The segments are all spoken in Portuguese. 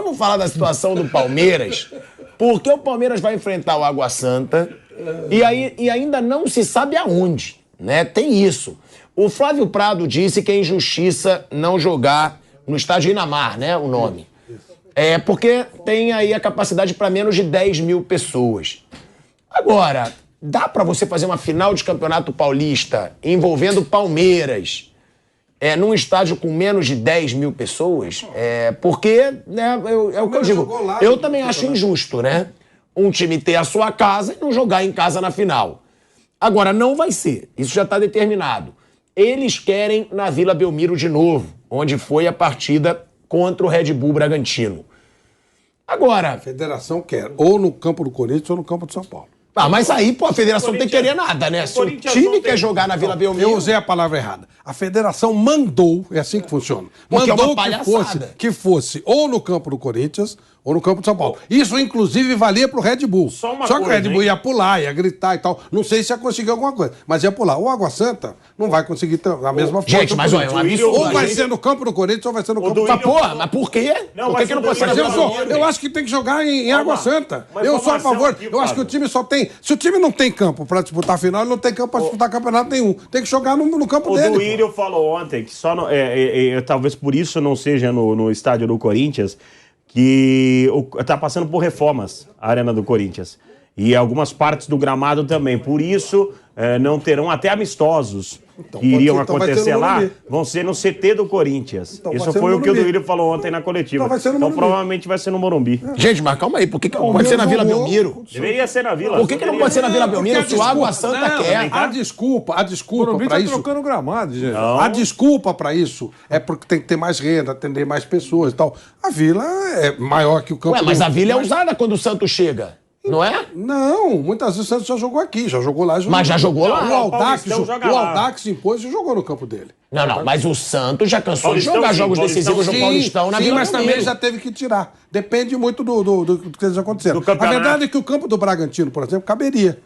vamos falar da situação do Palmeiras, porque o Palmeiras vai enfrentar o Água Santa e ainda não se sabe aonde, né? Tem isso. O Flávio Prado disse que é injustiça não jogar no estádio Inamar, né? O nome. É porque tem aí a capacidade para menos de 10 mil pessoas. Agora, dá para você fazer uma final de campeonato paulista envolvendo Palmeiras num estádio com menos de 10 mil pessoas? Porque, né, é o que eu digo. Eu também acho injusto, né? Um time ter a sua casa e não jogar em casa na final. Agora, não vai ser. Isso já está determinado. Eles querem na Vila Belmiro de novo, onde foi a partida contra o Red Bull Bragantino. Agora... A federação quer ou no campo do Corinthians ou no campo de São Paulo. Ah, mas aí, pô, a federação não tem que querer nada, né? Se o time quer jogar na Vila Belmiro... Eu usei a palavra errada. A federação mandou, é assim que funciona. Porque mandou é uma palhaçada. que fosse ou no campo do Corinthians ou no campo de São Paulo. Isso, inclusive, valia pro Red Bull. Só que o Red Bull ia pular, ia gritar e tal. Não sei se ia conseguir alguma coisa, mas ia pular. O Água Santa não vai conseguir ter a mesma força. Gente, mas olha, é um absurdo. Ou vai ser no campo do Corinthians ou vai ser no campo do São Paulo. Porra, mas por quê? Por que não pode ser na Vila Belmiro? Eu acho que tem que jogar em Água Santa. Eu sou a favor. Eu acho que o time só tem... Se o time não tem campo pra disputar a final, ele não tem campo pra disputar campeonato nenhum. Tem que jogar no campo dele. O Duílio falou ontem que só talvez por isso não seja no estádio do Corinthians, que tá passando por reformas a Arena do Corinthians. E algumas partes do gramado também. Por isso, não terão até amistosos que iriam acontecer lá, vão ser no CT do Corinthians. Isso foi o que o Duílio falou ontem na coletiva. Então provavelmente vai ser no Morumbi. Gente, mas calma aí, por que não pode ser na Vila Belmiro? Deveria ser na Vila. Por que não pode ser na Vila Belmiro se o Água Santa quer? A desculpa para isso... trocando gramado, gente. A desculpa para isso é porque tem que ter mais renda, atender mais pessoas e tal. A Vila é maior que o campo... Ué, mas a Vila é usada quando o Santos chega. Não é? Não, muitas vezes o Santos já jogou aqui, já jogou lá. Mas já jogou lá? O Aldax impôs e jogou no campo dele. Não, mas o Santos já cansou de jogar jogos decisivos no Paulistão na Vila mas também já teve que tirar. Depende muito do que eles aconteceram. A verdade é que o campo do Bragantino, por exemplo, caberia.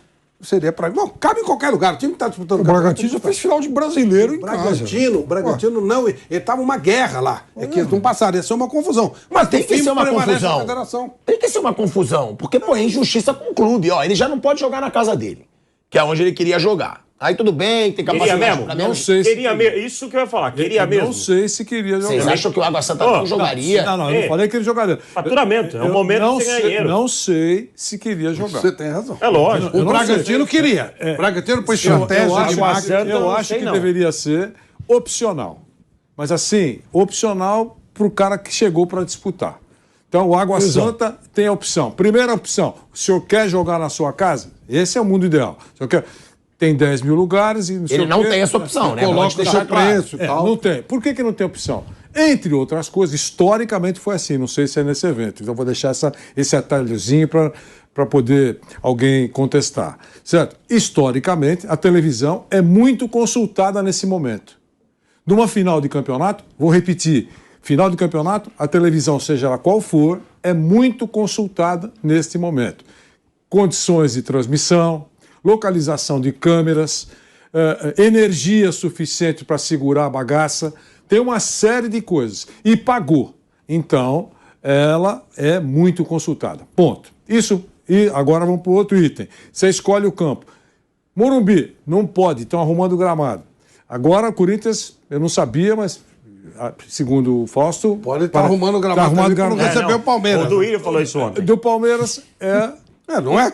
Seria para... Não, cabe em qualquer lugar. O time que está disputando... O Bragantino já fez final de brasileiro em casa. O Bragantino não... Ele estava uma guerra lá. É que eles não passaram. Ia ser uma confusão. Mas tem que ser uma confusão. Tem que ser uma confusão. Porque, pô, é injustiça com o clube. Ó, ele já não pode jogar na casa dele. Que é onde ele queria jogar. Aí tudo bem, tem capacidade mesmo? Pra não sei se... Queria mesmo. Isso que eu ia falar. Queria mesmo. Não sei se queria jogar. Vocês acham que o Água Santa não jogaria? Não, eu não falei que ele jogaria. Faturamento. É um momento de ganhar dinheiro. Não sei se queria jogar. Você tem razão. É lógico. O Bragantino queria. O Bragantino pôs estratégia. Eu acho que deveria ser opcional. Mas assim, opcional para o cara que chegou para disputar. Então, o Água Santa tem a opção. Primeira opção, o senhor quer jogar na sua casa? Esse é o mundo ideal. O senhor quer... Tem 10 mil lugares e... Ele não tem essa opção, né? Coloca o seu preço e tal. Não tem. Por que não tem opção? Entre outras coisas, historicamente foi assim. Não sei se é nesse evento. Então, vou deixar esse atalhozinho para poder alguém contestar. Certo? Historicamente, a televisão é muito consultada nesse momento. Numa final de campeonato, vou repetir, final de campeonato, a televisão, seja ela qual for, é muito consultada neste momento. Condições de transmissão, localização de câmeras, energia suficiente para segurar a bagaça, tem uma série de coisas. E pagou. Então, ela é muito consultada. Ponto. Isso, e agora vamos para o outro item. Você escolhe o campo. Morumbi, não pode, estão arrumando o gramado. Agora, o Corinthians, eu não sabia, mas... Segundo o Fausto... Pode estar arrumando o gramado. Não recebeu o Palmeiras. O Duílio falou isso ontem. Do Palmeiras não é?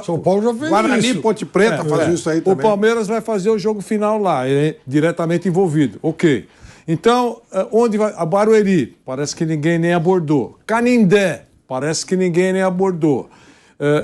São Paulo já fez Guarani, isso. Ponte Preta faz isso aí também. O Palmeiras vai fazer o jogo final lá, ele é diretamente envolvido. Ok. Então, onde vai? A Barueri, parece que ninguém nem abordou. Canindé, parece que ninguém nem abordou.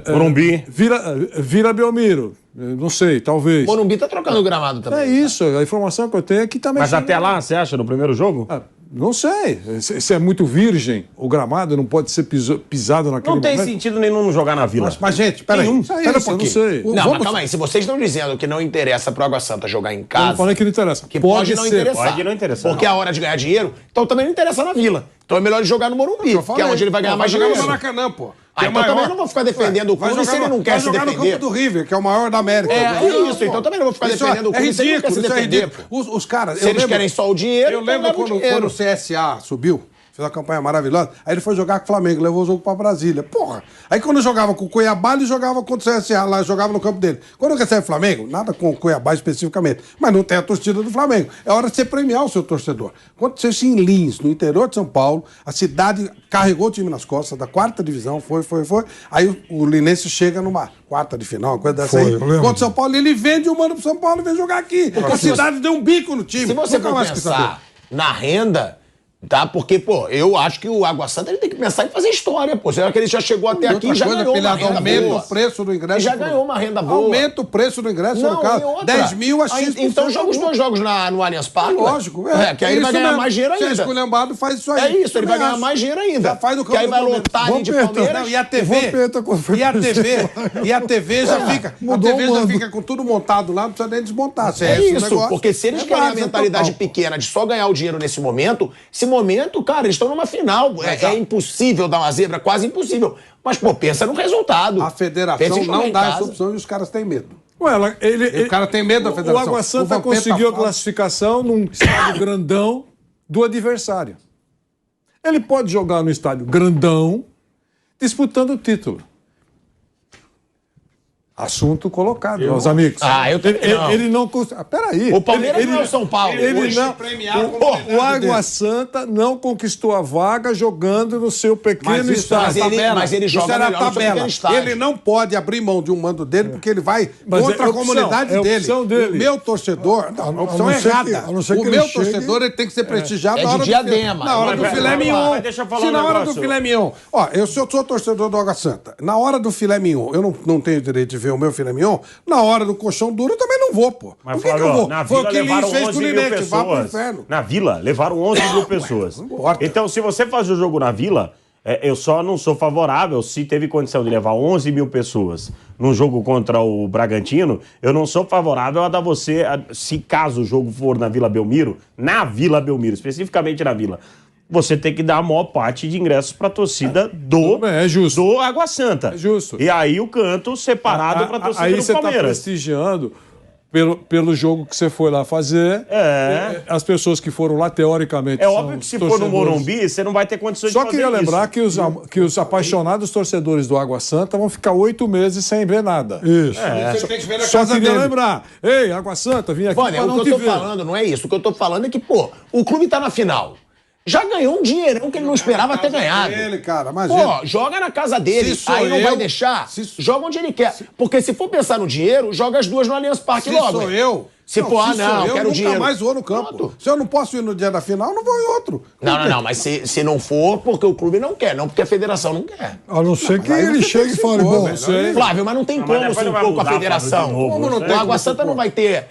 Morumbi. Vila Belmiro, não sei, talvez. Morumbi tá trocando o gramado também. É isso, a informação que eu tenho é que também... Mas até lá, você acha, no primeiro jogo? Não sei. Se é muito virgem, o gramado não pode ser pisado naquele momento. Não tem sentido nenhum jogar na Vila. Mas gente, peraí. Espera um pouquinho. Não sei. Mas calma aí. Se vocês estão dizendo que não interessa pro Água Santa jogar em casa... Eu não falei que não interessa. Que pode não interessar. Pode não interessar. Porque é a hora de ganhar dinheiro, então também não interessa na Vila. Então é melhor jogar no Morumbi, que é onde ele vai ganhar mais dinheiro. Vai jogar no Maracanã, pô. Então também não vou ficar defendendo o clube se ele não quer se defender. Vai jogar no campo do River, que é o maior da América. É isso. Então também não vou ficar defendendo o clube se ele não quer se defender. Os caras... Se eles querem só o dinheiro, eu lembro quando o CSA subiu, fez uma campanha maravilhosa. Aí ele foi jogar com o Flamengo, levou o jogo pra Brasília. Porra! Aí quando jogava com o Cuiabá, ele jogava contra o CSA lá, jogava no campo dele. Quando recebe o Flamengo, nada com o Cuiabá especificamente, mas não tem a torcida do Flamengo. É hora de você premiar o seu torcedor. Quando você em Lins, no interior de São Paulo, a cidade carregou o time nas costas, da 4ª divisão, foi. Aí o linense chega numa quarta de final, uma coisa dessa aí. Contra o São Paulo, ele vende o mano pro São Paulo e vem jogar aqui. Porque a cidade deu um bico no time. Se você for pensar na renda, tá? Porque, pô, eu acho que o Água Santa ele tem que pensar em fazer história, pô. Será que ele já chegou até aqui e já ganhou uma renda aumenta boa? O preço do ingresso. Ele já ganhou uma renda boa. Aumenta o preço do ingresso, no caso. 10 mil a X%. Então joga os 2 jogos no Allianz Parque. Lógico. Que aí ele vai ganhar mais dinheiro ainda. Se é esculhambado, faz isso aí. É isso, ele vai ganhar mais dinheiro ainda. Já faz no que aí vai lotar ali de Palmeiras. E a TV. E a TV já fica. A TV já fica com tudo montado lá, não precisa nem desmontar. É isso, porque se eles querem a mentalidade pequena de só ganhar o dinheiro nesse momento, cara, eles estão numa final. É impossível dar uma zebra, quase impossível. Mas, pô, pensa no resultado. A federação não dá essa opção e os caras têm medo. O cara tem medo da federação. O Água Santa conseguiu a classificação num estádio grandão do adversário. Ele pode jogar no estádio grandão disputando o título. Assunto colocado, meus amigos. Ele não consegue. Peraí. O Palmeiras não é o São Paulo. O Água Santa não conquistou a vaga jogando no seu pequeno estádio. Mas ele joga na tabela. Ele não pode abrir mão de um mando dele porque ele vai contra a comunidade dele. O meu torcedor. A opção é errada. O meu torcedor ele tem que ser prestigiado na hora do filé mignon. Se na hora do filé mignon. Ó, eu sou torcedor do Água Santa. Na hora do filé mignon, eu não tenho direito de ver o meu filé mignon, na hora do colchão duro eu também não vou, pô. Mas, por que eu vou? Na Foi Vila o que levaram Lins fez 11 com o mil Linete, vá pro pessoas. inferno. Na Vila levaram 11 mil pessoas. Então, se você faz o jogo na Vila, eu só não sou favorável, se teve condição de levar 11 mil pessoas num jogo contra o Bragantino, eu não sou favorável a dar você, se caso o jogo for na Vila Belmiro, especificamente na Vila, você tem que dar a maior parte de ingressos para a torcida do Água Santa. É justo. E aí o canto separado para a torcida do Palmeiras. Aí você está prestigiando pelo jogo que você foi lá fazer. As pessoas que foram lá, teoricamente, é óbvio que se for no Morumbi, você não vai ter condições de fazer isso. Só queria lembrar que os apaixonados torcedores do Água Santa vão ficar 8 meses sem ver nada. Isso. Você tem que ver na Só casa queria dele. lembrar. Ei, Água Santa, vim aqui Olha, para não o que te eu tô ver. falando não é isso. O que eu tô falando é que, pô, o clube tá na final. Já ganhou um dinheirão que ele não esperava ter ganhado. Pô, joga na casa dele. Aí não vai deixar. Joga onde ele quer. Porque se for pensar no dinheiro, joga as 2 no Allianz Parque logo. Sou eu. Se for, eu quero dinheiro. Nunca mais vou no campo. Pronto. Se eu não posso ir no dia da final, não vou em outro. Não, mas se não for, porque o clube não quer, não porque a federação não quer. A não ser que ele chegue e fale, bom, Flávio, mas não tem como se impor com a federação. Como não tem? O Água Santa não vai ter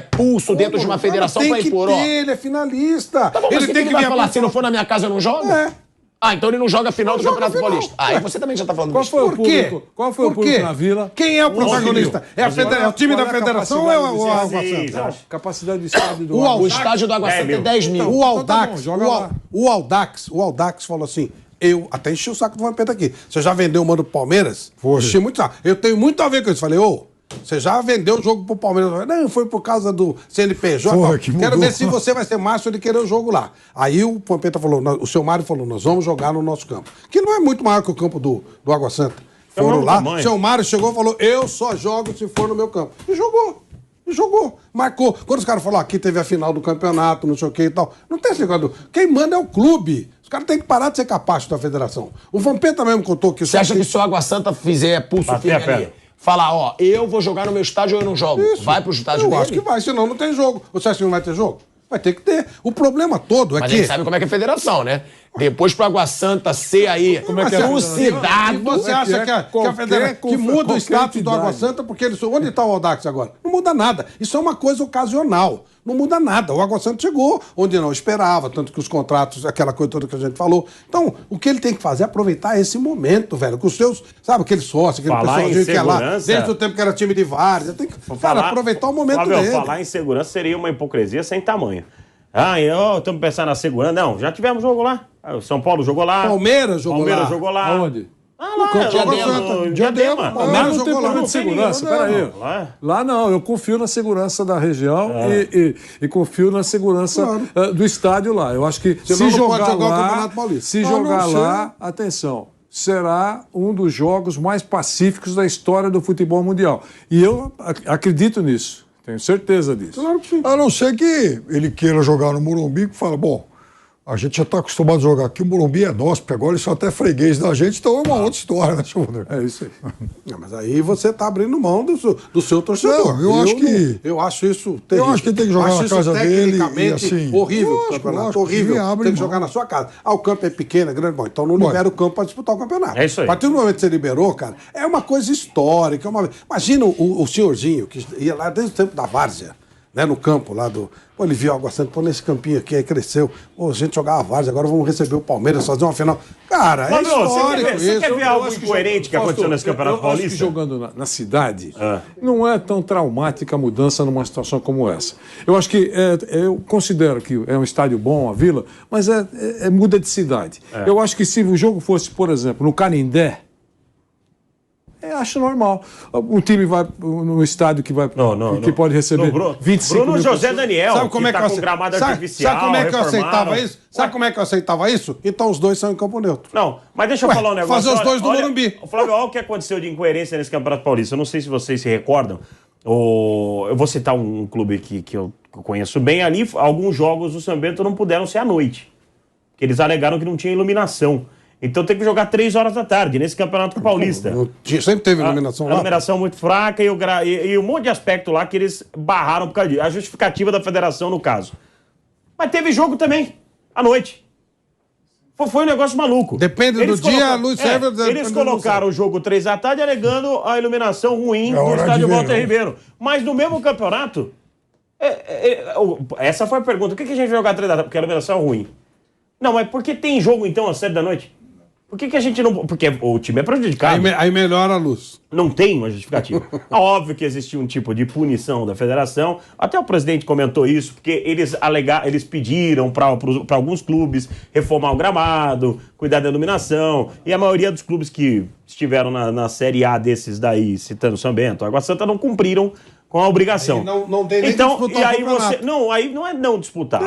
pulso dentro de uma federação para impor, ó. Ele é finalista. Tá bom, mas ele tem que vai falar, se não for na minha casa, eu não jogo? Então ele não joga a final do Campeonato Paulista. Aí você também já tá falando disso. Qual foi o público na Vila? Quem é o protagonista? É o time da federação ou é o Água Santa? Capacidade do estádio do O estádio do Água Santa é 10 mil. O Aldax falou assim, eu até enchi o saco do Vampeta aqui. Você já vendeu o mano pro Palmeiras? Enchi muito saco. Eu tenho muito a ver com isso. Falei, você já vendeu o jogo pro Palmeiras? Não, foi por causa do CNPJ. Quero ver se você vai ser macho de querer o jogo lá. Aí o Vampeta falou, o seu Mário falou, nós vamos jogar no nosso campo. Que não é muito maior que o campo do Água Santa. Foram lá, o seu Mário chegou e falou, eu só jogo se for no meu campo. E jogou. Marcou. Quando os caras falaram, aqui teve a final do campeonato, não sei o que e tal. Não tem esse negócio. Quem manda é o clube. Os caras têm que parar de ser capacho da federação. O Vampeta mesmo contou que... Você acha que se o Água Santa fizer pulso firme ali, falar, eu vou jogar no meu estádio ou eu não jogo? Isso. Vai pro estádio dele? Eu acho que vai, senão não tem jogo. Você acha que não vai ter jogo? Vai ter que ter. O problema todo é que... Mas a gente sabe como é que é a federação, né? Depois pro Água Santa ser aí trucidado... E você acha que a federação que muda o status do Água Santa porque eles... Onde está o Aldax agora? Não muda nada. Isso é uma coisa ocasional. Não muda nada. O Água Santa chegou onde não esperava, tanto que os contratos, aquela coisa toda que a gente falou. Então, o que ele tem que fazer é aproveitar esse momento, velho, com os seus, sabe, aquele sócio, aquele pessoalzinho que é lá, desde o tempo que era time de vários. Tem que, aproveitar o momento dele. Falar em segurança seria uma hipocrisia sem tamanho. Estamos pensando na segurança. Não, já tivemos jogo lá. O São Paulo jogou lá. Palmeiras jogou lá. Aonde? Diadema. Lá não tem problema de segurança, peraí. Lá não, eu confio na segurança da região e confio na segurança do estádio lá. Eu acho que se jogar lá, atenção, será um dos jogos mais pacíficos da história do futebol mundial. E eu acredito nisso, tenho certeza disso. Claro que sim. A não ser que ele queira jogar no Morumbi, que fala, bom, a gente já está acostumado a jogar aqui, o Morumbi é nosso, porque agora eles são até freguês da gente, então é uma outra história, né, Chuvador? É isso aí. Não, mas aí você está abrindo mão do seu torcedor. Não, eu acho isso terrível. Eu acho que tem que jogar na casa dele e assim... Horrível o campeonato, horrível. Tem que jogar na sua casa. O campo é pequeno, é grande, bom, então não libera o campo para disputar o campeonato. É isso aí. A partir do momento que você liberou, cara, é uma coisa histórica. Imagina o senhorzinho que ia lá desde o tempo da várzea, né, no campo lá do... Pô, ele viu Água Santa, pô, nesse campinho aqui, aí cresceu. Pô, a gente jogava várzea, agora vamos receber o Palmeiras, fazer uma final. Cara, é histórico isso. Você quer ver algo incoerente que aconteceu nesse Campeonato Paulista? Eu acho que jogando na cidade, não é tão traumática a mudança numa situação como essa. Eu acho que, eu considero que é um estádio bom, a Vila, mas muda de cidade. Eu acho que se o jogo fosse, por exemplo, no Canindé, acho normal. Um time vai no estádio que vai que pode receber 25 Bruno mil José pessoas. Daniel, sabe como é que tá com gramado artificial, sabe como é que eu reformaram. aceitava isso? Sabe como é que eu aceitava isso? Então os dois são em campo neutro. Não, mas deixa eu falar um negócio. Fazer os dois do Morumbi. Flávio, olha o que aconteceu de incoerência nesse Campeonato Paulista. Eu não sei se vocês se recordam. Eu vou citar um clube que eu conheço bem ali. Alguns jogos do São Bento não puderam ser à noite. Porque eles alegaram que não tinha iluminação. Então tem que jogar 3 horas da tarde nesse Campeonato Paulista. Sempre teve iluminação lá. A iluminação muito fraca e um monte de aspecto lá que eles barraram por causa disso. A justificativa da federação, no caso. Mas teve jogo também, à noite. Foi um negócio maluco. Depende do dia, a luz serve... Eles colocaram o jogo 3 da tarde alegando a iluminação ruim do estádio Walter Ribeiro. Mas no mesmo campeonato... essa foi a pergunta. Por que a gente vai jogar 3 da tarde? Porque a iluminação é ruim. Não, mas por que tem jogo então às 7 da noite? Por que a gente não... Porque o time é prejudicado. Aí melhora a luz. Não tem uma justificativa. É óbvio que existia um tipo de punição da federação. Até o presidente comentou isso, porque eles pediram para alguns clubes reformar o gramado, cuidar da iluminação. E a maioria dos clubes que estiveram na Série A desses daí, citando São Bento, Água Santa, não cumpriram com a obrigação. Não tem nem então, disputar e aí o campeonato. aí não é não disputar.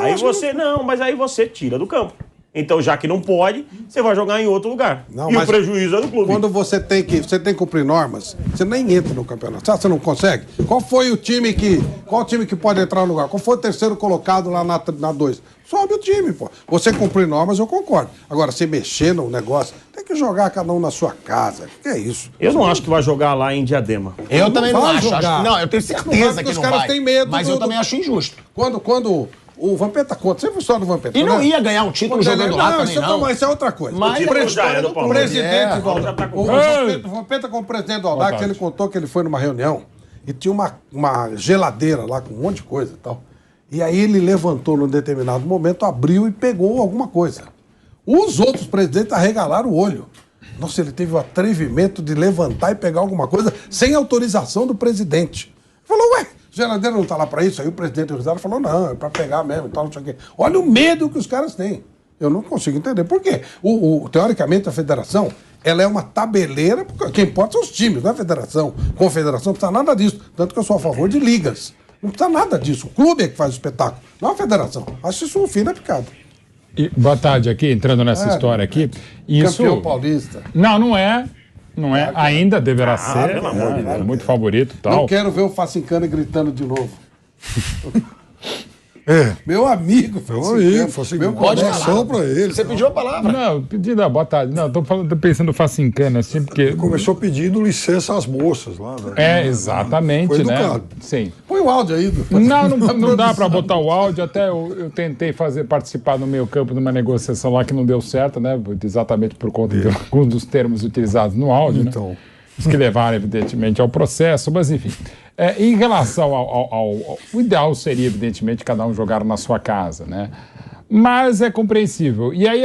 Mas aí você tira do campo. Então, já que não pode, você vai jogar em outro lugar. E o prejuízo é do clube. Quando você tem que cumprir normas, você nem entra no campeonato. Sabe, você não consegue? Qual o time que pode entrar no lugar? Qual foi o terceiro colocado lá na 2? Sobe o time, pô. Você cumprir normas, eu concordo. Agora, você mexer no negócio, tem que jogar cada um na sua casa. O que é isso? Eu não acho que vai jogar lá em Diadema. Eu também não acho. Não, eu tenho certeza que os não caras vai. têm medo. Mas eu também acho injusto. Quando o Vampeta conta, sempre foi só do Vampeta. E não ia ganhar um título jogando lá também, não. Isso é outra coisa. Mas o presidente do Audax, o Vampeta como presidente do Audax, ele contou que ele foi numa reunião e tinha uma geladeira lá com um monte de coisa e tal. E aí ele levantou num determinado momento, abriu e pegou alguma coisa. Os outros presidentes arregalaram o olho. Nossa, ele teve o atrevimento de levantar e pegar alguma coisa sem autorização do presidente. Falou, ué, geladeira não tá lá pra isso? Aí o presidente do Risada falou, não, é pra pegar mesmo e tal, não sei o quê. Olha o medo que os caras têm. Eu não consigo entender. Por quê? Teoricamente, a federação, ela é uma tabeleira, porque quem importa são os times, não é a federação. Confederação, não precisa nada disso. Tanto que eu sou a favor de ligas. Não precisa nada disso. O clube é que faz o espetáculo, não a federação. Acho isso um fim da picada. Boa tarde aqui, entrando nessa história aqui. Isso... Campeão paulista. Não é. Não é. Ainda deverá ser. Pelo amor de Deus. Muito favorito e tal. Não quero ver o Facincana gritando de novo. Meu amigo, meu coração pra ele. Você pediu a palavra. Não, pedindo boa tarde. Não, tô pensando Facincana, assim, porque... Ele começou pedindo licença às moças lá. Né? Exatamente, foi né? educado. Sim. Põe o áudio aí. Não dá para botar o áudio, até eu tentei participar no meio campo de uma negociação lá que não deu certo, né? Exatamente por conta de alguns dos termos utilizados no áudio, então. né? Os que levaram, evidentemente, ao processo, mas enfim. Em relação o ideal seria, evidentemente, cada um jogar na sua casa, né? Mas é compreensível. E aí,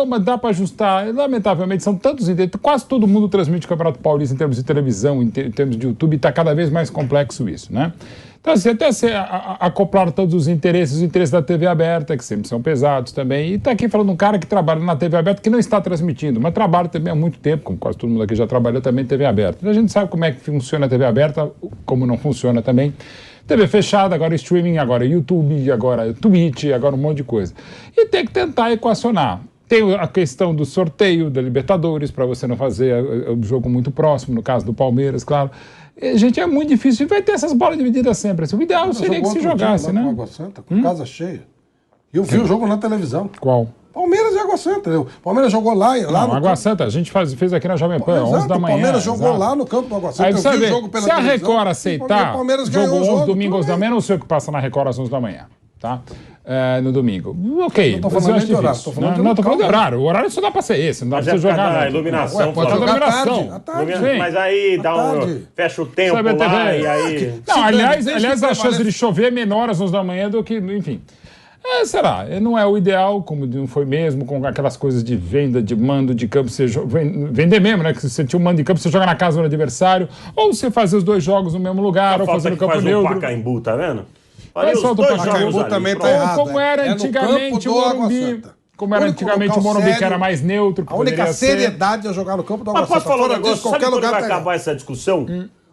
mas dá para ajustar. Lamentavelmente, são tantos ideias. Quase todo mundo transmite o Campeonato Paulista em termos de televisão, em termos de YouTube, e está cada vez mais complexo isso, né? Então, assim, até se acoplar todos os interesses da TV aberta, que sempre são pesados também. E está aqui falando um cara que trabalha na TV aberta, que não está transmitindo, mas trabalha também há muito tempo, como quase todo mundo aqui já trabalhou também em TV aberta. Então, a gente sabe como é que funciona a TV aberta, como não funciona também. TV fechada, agora streaming, agora YouTube, agora Twitch, agora um monte de coisa. E tem que tentar equacionar. Tem a questão do sorteio da Libertadores, para você não fazer o jogo muito próximo, no caso do Palmeiras, claro. Gente, é muito difícil. Vai ter essas bolas divididas sempre. O ideal seria que se jogasse, né? Com Água Santa, com casa cheia. Eu vi o jogo na televisão. Qual? Palmeiras e Água Santa. O Palmeiras jogou lá não, no Água Santa, a gente fez aqui na Jovem Pan, 11 da manhã. O Palmeiras jogou lá no campo do Água Santa. Aí, eu vi o jogo pela se a televisão, Record aceitar, o Palmeiras jogou ganhou 11 domingos da manhã, não sei o que passa na Record às 11 da manhã, tá? No domingo. Ok. Não tô falando de horário, tô falando de não, tô falando de horário. O horário só dá pra ser esse, não dá pra você jogar. Na iluminação. Pode jogar à tarde. Mas aí fecha o tempo lá e aí... Não, aliás a chance de chover é menor às 11 da manhã do que, enfim... será? Não é o ideal, como não foi mesmo, com aquelas coisas de venda, de mando de campo, você vender mesmo, né? Que você tinha um mando de campo, você joga na casa do adversário, ou você fazer os dois jogos no mesmo lugar, ou fazer no campo neutro. O Pacaembu, tá vendo? Olha os dois Pacaembu também tá errado. Como era antigamente o Morumbi. Como era antigamente o Morumbi, que era mais neutro. A única seriedade é jogar no campo do Água Santa. Mas posso falar um negócio? Sabe quando vai acabar essa discussão?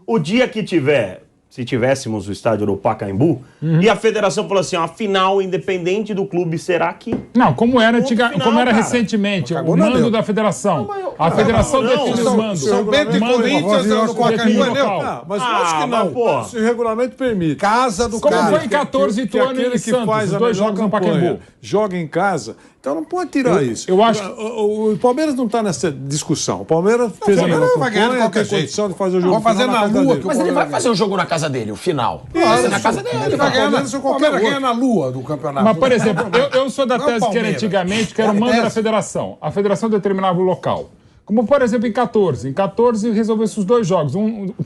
O dia que tiver... Se tivéssemos o estádio do Pacaembu, e a federação falou assim, afinal, independente do clube, será que... Não, como era recentemente, o mando da federação. A federação define os mandos. São Bento e Corinthians no Pacaembu é neutro. Mas eu acho que não. Se o regulamento permite. Casa do cara. Como foi em 14 Ituano e Santos, faz os dois jogos no Pacaembu. Joga em casa. Então não pode tirar isso. Eu acho... O Palmeiras não está nessa discussão. O Palmeiras fez a melhor campanha, tem condição de fazer o jogo fazer na Lua. Mas ele vai fazer o jogo na casa dele, o final. Na casa dele. Ele vai ganhar se o Palmeiras ganha na Lua do campeonato. Mas, por exemplo, eu sou da tese que era antigamente, que era o mando da federação. A federação determinava o local. Como, por exemplo, em 14. Em 14 resolveu-se os dois jogos.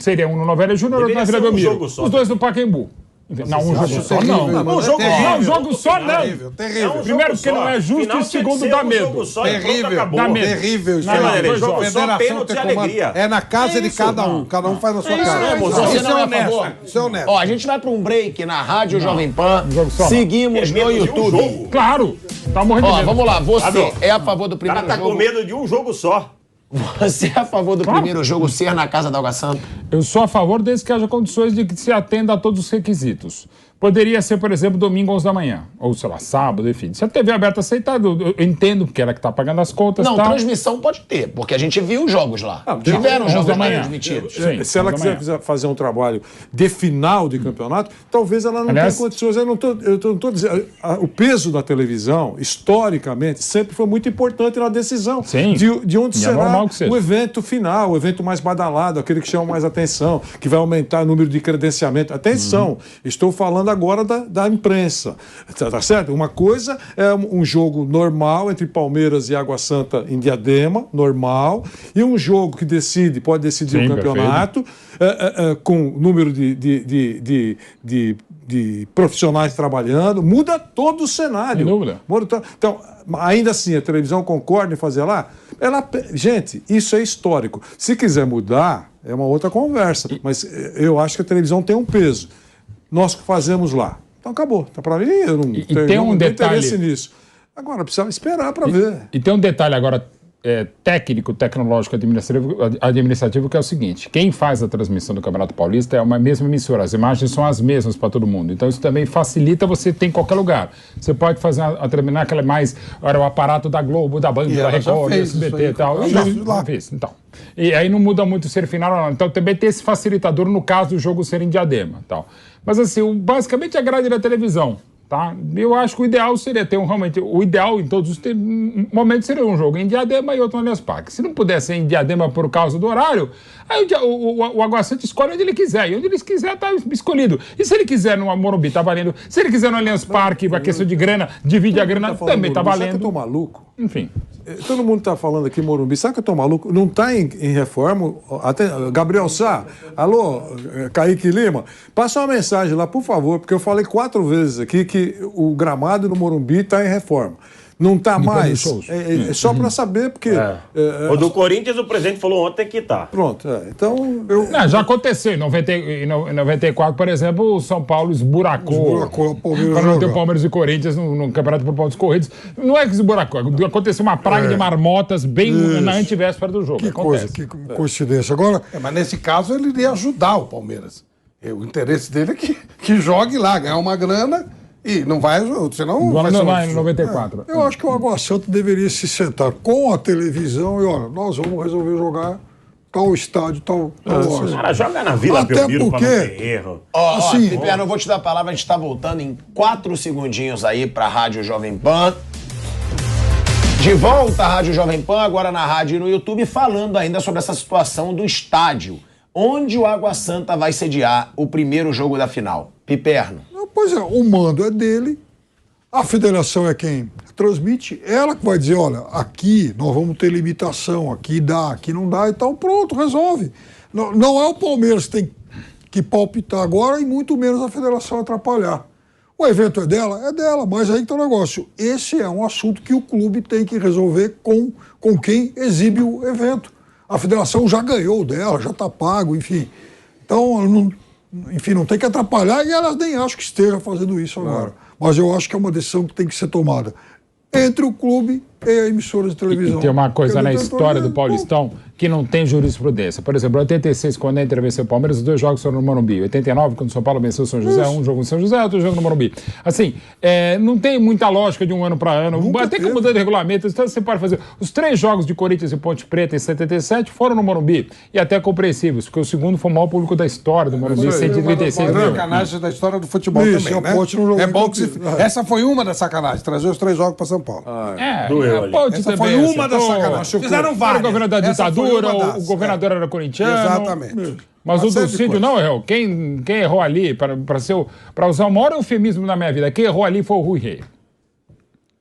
Seria um no Novelha Júnior e outro na Vila Belmiro. Os dois no Pacaembu. Não, um jogo só não. Um jogo só não. Terrível. Primeiro porque não é justo e segundo dá medo. Terrível. Jogo só, pênalti e alegria. É na casa de cada um. Cada um faz na sua casa. Você não é a favor? Isso é honesto. Ó, a gente vai para um break na Rádio Jovem Pan. Seguimos no YouTube. Claro. Tá morrendo de medo. Ó, vamos lá. Você é a favor do primeiro jogo? O cara tá com medo de um jogo só. Você é a favor do primeiro jogo ser na casa da Água Santa? Eu sou a favor desde que haja condições de que se atenda a todos os requisitos. Poderia ser, por exemplo, domingo 11 da manhã. Ou, sei lá, sábado, enfim. Se a TV aberta aceitar, eu entendo, porque ela que está pagando as contas. Não, transmissão pode ter, porque a gente viu os jogos lá. Tiveram jogos transmitidos. Se ela quiser fazer um trabalho de final de campeonato, talvez ela não tenha condições. Eu não estou dizendo... O peso da televisão, historicamente, sempre foi muito importante na decisão. Sim. De onde será o evento final, o evento mais badalado, aquele que chama mais atenção, que vai aumentar o número de credenciamento. Atenção, estou falando agora da imprensa, tá certo? Uma coisa é um jogo normal entre Palmeiras e Água Santa em Diadema, normal, e um jogo que pode decidir o campeonato, com número de profissionais trabalhando, muda todo o cenário. Sem dúvida. Então, ainda assim, a televisão concorda em fazer lá? Gente, isso é histórico. Se quiser mudar, é uma outra conversa, mas eu acho que a televisão tem um peso. Nós fazemos lá. Então acabou. Então, para mim, eu não tenho interesse nisso. Agora, precisa esperar para ver. E tem um detalhe agora técnico, tecnológico, administrativo, que é o seguinte: quem faz a transmissão do Campeonato Paulista é uma mesma emissora, as imagens são as mesmas para todo mundo, então isso também facilita, você ter em qualquer lugar. Você pode fazer terminar aquela o aparato da Globo, da Band, da Record, do SBT e tal. Eu já fiz, então. E aí não muda muito ser final ou não. Então também tem esse facilitador no caso do jogo ser em Diadema, tal. Mas assim, basicamente a grade da televisão. Tá? Eu acho que o ideal seria ter realmente, o ideal em todos os momentos seria um jogo em Diadema e outro no Allianz Parque. Se não puder ser em Diadema por causa do horário, aí o Água Santa escolhe onde ele quiser, e onde ele quiser está escolhido. E se ele quiser no Morumbi, tá valendo. Se ele quiser no Allianz Parque, a questão de grana, divide a grana, também tá valendo. Sabe que eu tô maluco? Enfim. Todo mundo está falando aqui Morumbi. Sabe que eu tô maluco? Não está em reforma. Até Gabriel Sá, alô, Kaique Lima, passa uma mensagem lá, por favor, porque eu falei 4 vezes aqui que o gramado no Morumbi está em reforma. não está Em mais. todos os shows. É só para saber, porque. O do Corinthians, o presidente falou ontem que tá. Pronto, então. Não, já aconteceu. Em 94, por exemplo, o São Paulo esburacou o Palmeiras para não ter o jogar. Palmeiras e Corinthians no Campeonato por Pontos Corridos. Não é que esburacou, aconteceu uma praga de marmotas bem na antivéspera do jogo. Que coisa, que coincidência. Agora, Mas nesse caso ele iria ajudar o Palmeiras. O interesse dele é que jogue lá, ganhar uma grana e não vai. Senão vai ser Lá em 94. eu acho que o Água Santa deveria se sentar com a televisão e, olha, nós vamos resolver jogar tal estádio, tal loja. Cara, joga na Vila Até Belmiro pra não porque- ter erro. Assim, Piperno, eu vou te dar a palavra, a gente tá voltando em 4 segundinhos aí pra Rádio Jovem Pan. De volta à Rádio Jovem Pan, agora na rádio e no YouTube, falando ainda sobre essa situação do estádio, onde o Água Santa vai sediar o primeiro jogo da final. Piperno. Pois é, o mando é dele, a federação é quem transmite, ela que vai dizer, olha, aqui nós vamos ter limitação, aqui dá, aqui não dá, então pronto, resolve. Não é o Palmeiras que tem que palpitar agora e muito menos a federação atrapalhar. O evento é dela, mas aí que tá o negócio. Esse é um assunto que o clube tem que resolver com quem exibe o evento. A federação já ganhou dela, já está pago, enfim. Então, não tem que atrapalhar e elas nem acham que esteja fazendo isso agora. Mas eu acho que é uma decisão que tem que ser tomada entre o clube e a emissora de televisão. E tem uma coisa Porque na ele história do Paulistão que não tem jurisprudência. Por exemplo, em 86, quando a Inter venceu o Palmeiras, os 2 jogos foram no Morumbi. Em 89, quando o São Paulo venceu o São José, um jogo no São José, outro jogo no Morumbi. Assim, não tem muita lógica de um ano para ano. Até que mudando de regulamento, então você pode fazer. Os 3 jogos de Corinthians e Ponte Preta em 77 foram no Morumbi. E até compreensíveis, porque o segundo foi o maior público da história do Morumbi, 136 mil. Sacanagem da história do futebol Isso, também, a né? Ponte não jogou É em bom que Campinas. essa foi uma das sacanagens, trazer os 3 jogos para São Paulo. doeu a ali. Ponte Essa também, foi uma das acertou. sacanagens. Fizeram Era o várias. governo da Essa foi ditadura, uma das, o governador era corintiano. Exatamente. Mas Uma o série do de Cídio coisas. não errou. Quem errou ali, para usar o maior eufemismo da minha vida, quem errou ali foi o Rui Rei.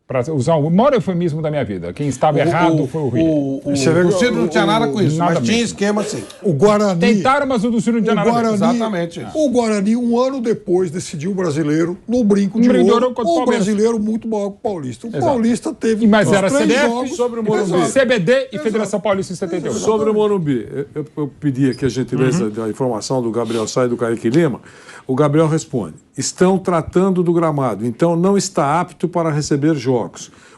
Para usar o maior eufemismo da minha vida. Quem estava errado foi o Rui Rei. Você vê O que Ciro não tinha nada com isso, nada mas tinha mesmo. esquema assim. O Guarani... Tentaram, mas o do Ciro não tinha O nada a ver. Guarani, Exatamente isso. o Guarani, um ano depois, decidiu o brasileiro no brinco de Brinco de ouro. ouro contra o O Palmeiras. brasileiro muito maior que o Paulista. O Paulista teve Mas era 3 CBF, jogos. sobre o Morumbi. Exato. CBD e Federação Paulista em 78. Sobre o Morumbi, eu pedi aqui a gentileza da informação do Gabriel Sá e do Kaique Lima. O Gabriel responde: estão tratando do gramado, então não está apto para receber jogos.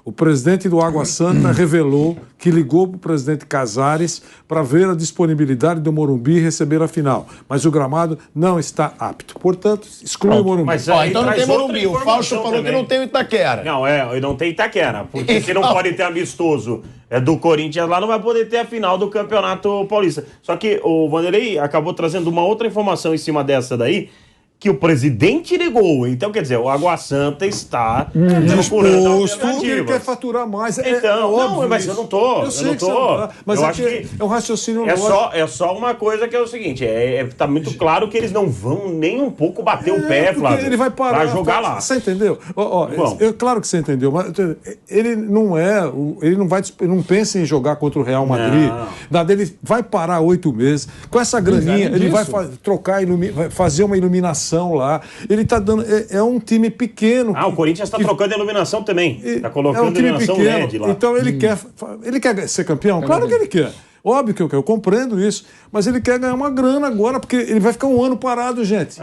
O presidente do Água Santa revelou que ligou para o presidente Casares para ver a disponibilidade do Morumbi e receber a final. Mas o gramado não está apto. Portanto, exclui o Morumbi. Mas Ó, aí então não traz tem outra Morumbi. O Fausto informação falou que também. não tem o Itaquera. Não, não tem Itaquera. Porque se não pode ter amistoso do Corinthians lá, não vai poder ter a final do Campeonato Paulista. Só que o Vanderlei acabou trazendo uma outra informação em cima dessa daí, que o presidente ligou. Então, quer dizer, o Água Santa está procurando Porque ele quer alternativas. faturar mais. Então, óbvio não, mas isso. eu não tô. Eu sei não que tô. você não, mas eu é, acho que que é um raciocínio é só uma coisa que é o seguinte, tá muito claro que eles não vão nem um pouco bater o pé, porque Flávio, ele vai parar pra jogar lá. Você entendeu? Bom. Claro que você entendeu, mas ele não ele não pensa em jogar contra o Real Madrid. Não. Nada, ele vai parar 8 meses. Com essa graninha, ele vai trocar, vai fazer uma iluminação lá. Ele tá dando. É um time pequeno. O Corinthians está trocando a iluminação também. Está É colocando um time iluminação pequeno. LED lá. Então ele quer ser campeão? Claro que ele quer. Óbvio que eu compreendo isso. Mas ele quer ganhar uma grana agora, porque ele vai ficar um ano parado, gente.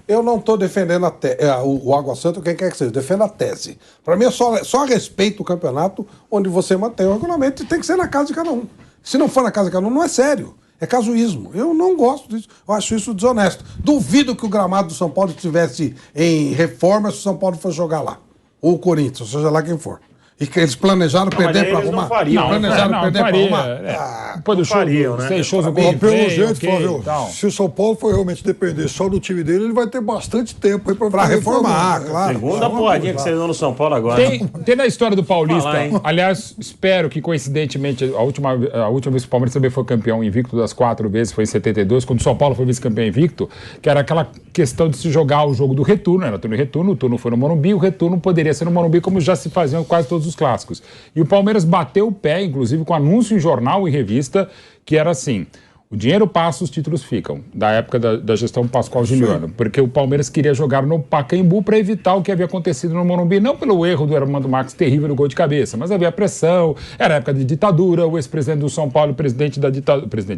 Eu não estou defendendo o Água Santa, quem quer que seja, defendo a tese. Para mim, só respeito o campeonato onde você mantém o regulamento e tem que ser na casa de cada um. Se não for na casa de cada um, não é sério. É casuísmo. Eu não gosto disso. Eu acho isso desonesto. Duvido que o gramado do São Paulo estivesse em reforma se o São Paulo fosse jogar lá. Ou o Corinthians, seja lá quem for. E que eles planejaram perder para arrumar. Planejaram perder para arrumar. Depois do show, fariam, né? 6 shows no Pelo Play, jeito, ok, Flávio, tal. se o São Paulo for realmente depender só do time dele, ele vai ter bastante tempo aí para reformar, claro. Segunda porradinha que você deu no São Paulo agora. Tem na história do Paulista, Falar, hein? aliás, espero que coincidentemente a última vez que o Palmeiras também foi campeão invicto das 4 vezes, foi em 72, quando o São Paulo foi vice-campeão invicto, que era aquela questão de se jogar o jogo do retorno, era turno e retorno, o turno foi no Morumbi, o retorno poderia ser no Morumbi, como já se faziam quase todos os clássicos. E o Palmeiras bateu o pé, inclusive com anúncio em jornal e revista, que era assim: O dinheiro passa, os títulos ficam, da época da gestão Pascoal Giuliano, porque o Palmeiras queria jogar no Pacaembu para evitar o que havia acontecido no Morumbi, não pelo erro do Armando Marques terrível no gol de cabeça, mas havia pressão, era época de ditadura, o ex-presidente do São Paulo,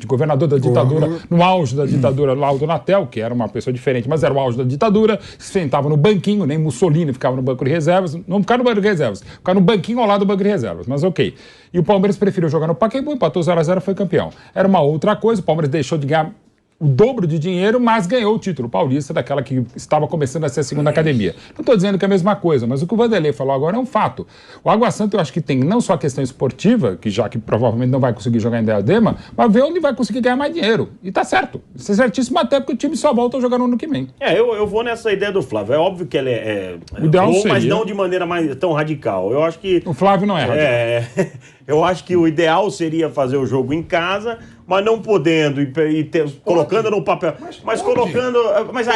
governador da ditadura, no auge da ditadura, Laudo Natel, que era uma pessoa diferente, mas era o auge da ditadura, se sentava no banquinho, nem Mussolini ficava no banco de reservas, não ficava no banco de reservas, ficava no banquinho ao lado do banco de reservas, mas ok. E o Palmeiras preferiu jogar no Pacaembu, empatou 0-0, foi campeão. Era uma outra coisa, o Palmeiras deixou de ganhar o dobro de dinheiro, mas ganhou o título paulista daquela que estava começando a ser a segunda academia. Não estou dizendo que é a mesma coisa, mas o que o Vanderlei falou agora é um fato. O Água Santa eu acho que tem não só a questão esportiva, que já que provavelmente não vai conseguir jogar em Diadema, mas ver onde vai conseguir ganhar mais dinheiro. E tá certo. Isso é certíssimo até porque o time só volta a jogar no ano que vem. Eu vou nessa ideia do Flávio. É óbvio que ele o ideal bom, seria... mas não de maneira mais tão radical. Eu acho que... O Flávio não é radical. Eu acho que o ideal seria fazer o jogo em casa, mas não podendo colocando no papel. Mas colocando. Mas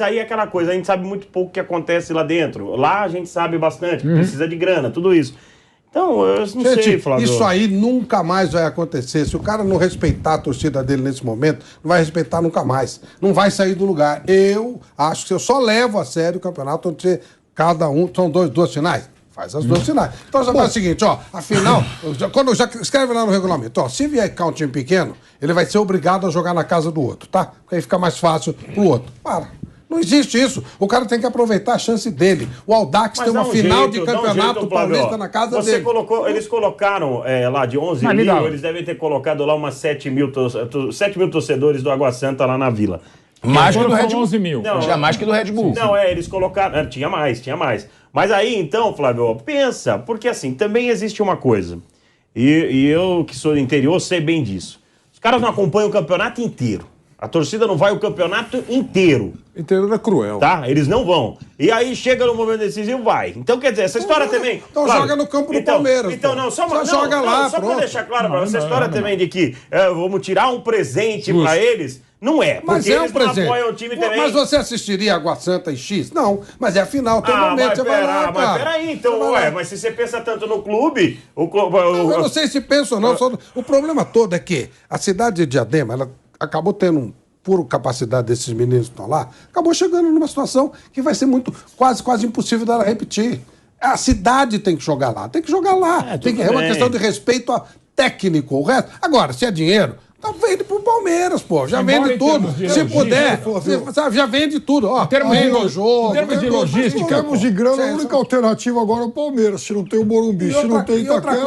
aí é aquela coisa, a gente sabe muito pouco o que acontece lá dentro. Lá a gente sabe bastante, precisa de grana, tudo isso. Então, eu não sei, Flávio. Isso aí nunca mais vai acontecer. Se o cara não respeitar a torcida dele nesse momento, não vai respeitar nunca mais. Não vai sair do lugar. Eu acho que eu só levo a sério o campeonato onde cada um são duas finais. Faz as duas finais. Então já faz o seguinte, afinal, quando já escreve lá no regulamento, se vier cá um time pequeno, ele vai ser obrigado a jogar na casa do outro, tá? Porque aí fica mais fácil pro outro. Não existe isso. O cara tem que aproveitar a chance dele. O Audax tem uma final de campeonato paulista na casa dele. Eles colocaram lá de 11 mil, eles devem ter colocado lá umas 7 mil torcedores do Água Santa lá na Vila. Mais que do Red Bull. 11 mil. Tinha mais que do Red Bull. Não, eles colocaram... Tinha mais. Mas aí, então, Flávio, pensa, porque assim, também existe uma coisa, e eu que sou do interior sei bem disso. Os caras não acompanham o campeonato inteiro. A torcida não vai o campeonato inteiro. Inteiro é cruel. Tá? Eles não vão. E aí chega no momento decisivo, vai. Então, quer dizer, essa história também... Então joga no campo do Palmeiras. Só joga lá, só pra deixar claro pra você, essa história também de que vamos tirar um presente pra eles... Não é, porque mas eles não apoiam o time também. Mas você assistiria Água Santa e X? Não, mas é a final, tem momento, você vai lá, cara. Mas peraí, então, mas se você pensa tanto no clube... Eu não sei se pensa ou não, o problema todo é que a cidade de Diadema, ela acabou tendo por capacidade desses meninos que estão lá, acabou chegando numa situação que vai ser quase impossível dela repetir. A cidade tem que jogar lá, é uma questão de respeito a técnico, o resto. Agora, se é dinheiro... Então vende pro Palmeiras, pô. Já vende tudo. Se puder, já vende tudo. Em termos de logística. Em termos de grana, a única alternativa agora é o Palmeiras. Se não tem o Morumbi, se não tem Itaquera...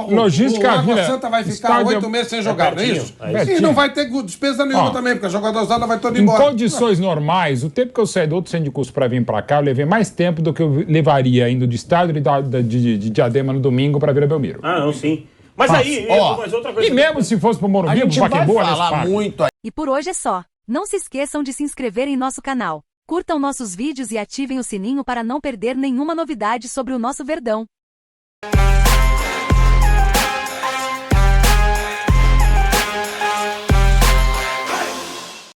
Logística, o Água Santa vai ficar 8 meses sem jogar, não é isso? E não vai ter despesa nenhuma também, porque a jogadora vai todo embora. Em condições normais, o tempo que eu saí do outro centro de curso para vir para cá, eu levei mais tempo do que eu levaria indo do estádio de Diadema no domingo para Vila Belmiro. Não, sim. Mas aí, mas outra coisa... E mesmo se fosse pro Morumbi, pro Pacaembu, falar muito aí. E por hoje é só. Não se esqueçam de se inscrever em nosso canal. Curtam nossos vídeos e ativem o sininho para não perder nenhuma novidade sobre o nosso Verdão.